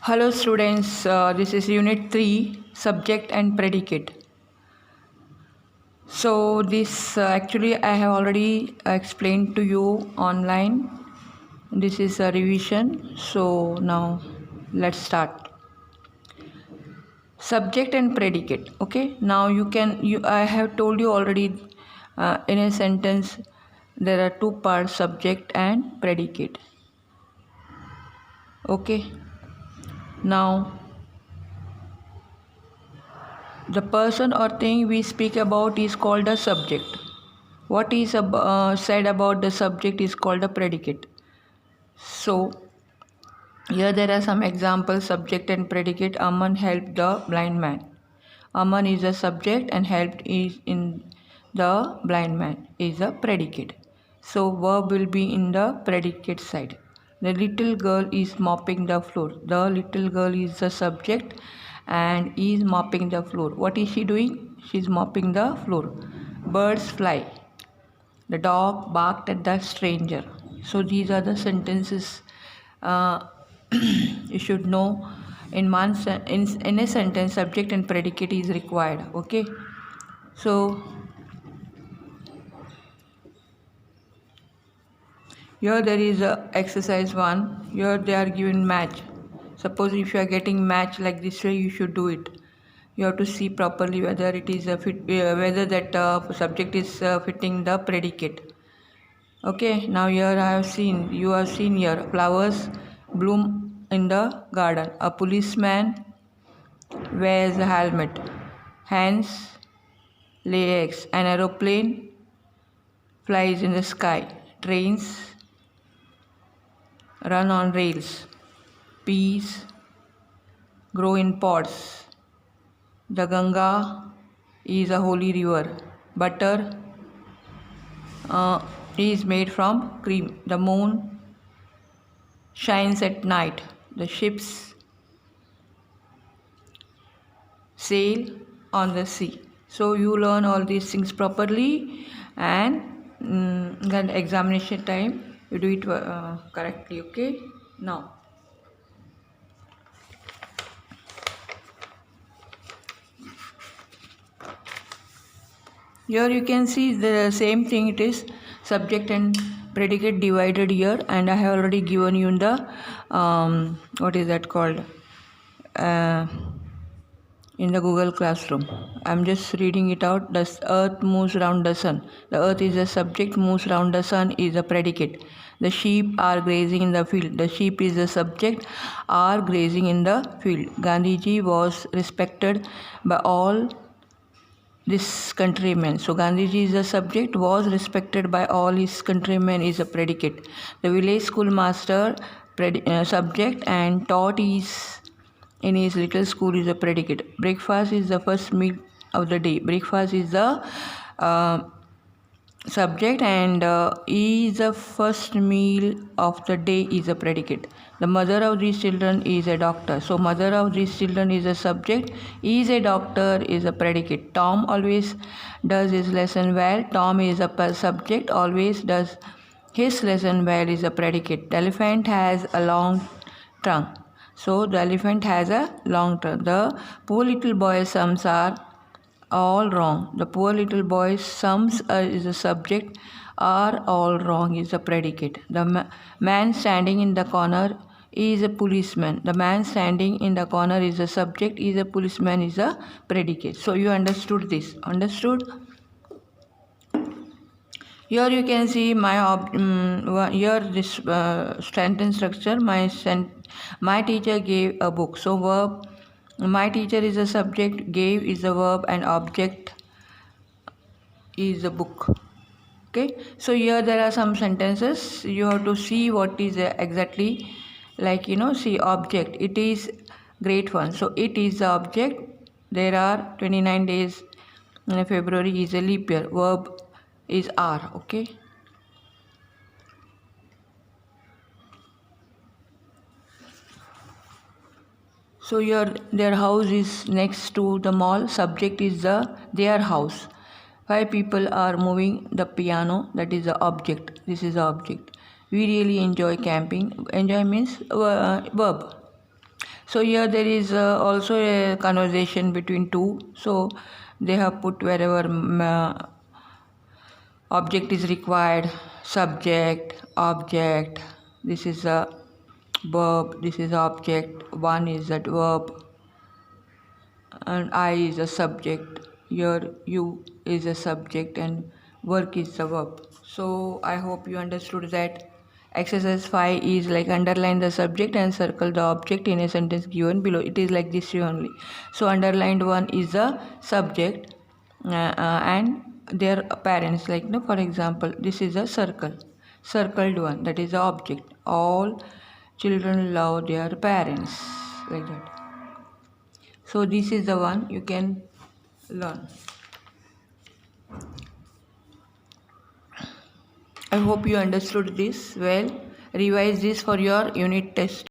Hello students, this is unit 3 subject and predicate. So this actually I have already explained to you online. This is a revision. So now let's start. Subject and predicate. Okay, now I have told you already in a sentence there are two parts, subject and predicate. Okay, now the person or thing we speak about is called a subject. What is said about the subject is called a predicate. So, here there are some examples, subject and predicate. Aman helped the blind man. Aman is a subject and helped is in the blind man is a predicate. So, verb will be in the predicate side. The little girl is mopping the floor. The little girl is the subject and is mopping the floor. What is she doing? She is mopping the floor. Birds fly. The dog barked at the stranger. So these are the sentences you should know. In a sentence, subject and predicate is required. Okay. So here there is exercise 1. Here they are given match. Suppose if you are getting match like this way, you should do it. You have to see properly whether it is whether that subject is fitting the predicate. Okay, now here you have seen here flowers bloom in the garden. A policeman wears a helmet. Hens lay eggs. An aeroplane flies in the sky. Trains run on rails. Peas grow in pots. The Ganga is a holy river. Butter is made from cream. The moon shines at night. The ships sail on the sea. So you learn all these things properly, and then examination time you do it correctly. Okay, now here you can see the same thing. It is subject and predicate divided here, and I have already given you in the what is that called in the Google Classroom. I'm just reading it out. The earth moves around the sun. The earth is a subject, moves around the sun is a predicate. The sheep are grazing in the field. The sheep is the subject, are grazing in the field. Gandhiji was respected by all this countrymen. So Gandhiji is the subject, was respected by all his countrymen is a predicate. The village schoolmaster subject and taught is in his little school is a predicate. Breakfast is the first meal of the day. Breakfast is the subject and is the first meal of the day is a predicate. The mother of these children is a doctor. So mother of these children is a subject, is a doctor is a predicate. Tom always does his lesson well. Tom is a subject, always does his lesson well is a predicate. The elephant has a long trunk. So the elephant has a long trunk. The poor little boy's sums are all wrong. The poor little boy's sums is a subject, are all wrong is a predicate. The man standing in the corner is a policeman. The man standing in the corner is a subject, is a policeman is a predicate. So you understood this? Understood? Here you can see here this sentence structure. My teacher gave a book. So verb, my teacher is a subject, gave is a verb, and object is a book. Okay, so here there are some sentences. You have to see what is exactly like, see object. It is great fun. So it is the object. There are 29 days in February is a leap year. Verb is are. Okay. So here their house is next to the mall. Subject is their house. 5 people are moving the piano. That is the object. This is the object. We really enjoy camping. Enjoy means verb. So here there is also a conversation between two. So they have put wherever object is required, subject, object. This is a verb, this is object, one is that verb, and I is a subject. Here you is a subject and work is the verb. So I hope you understood that. Exercise 5 is like underline the subject and circle the object in a sentence given below. It is like this only. So underlined one is the subject and their parents, like no, for example, this is a circle, circled one, that is the object. All children love their parents, like that. So this is the one you can learn. I hope you understood this well. Revise this for your unit test.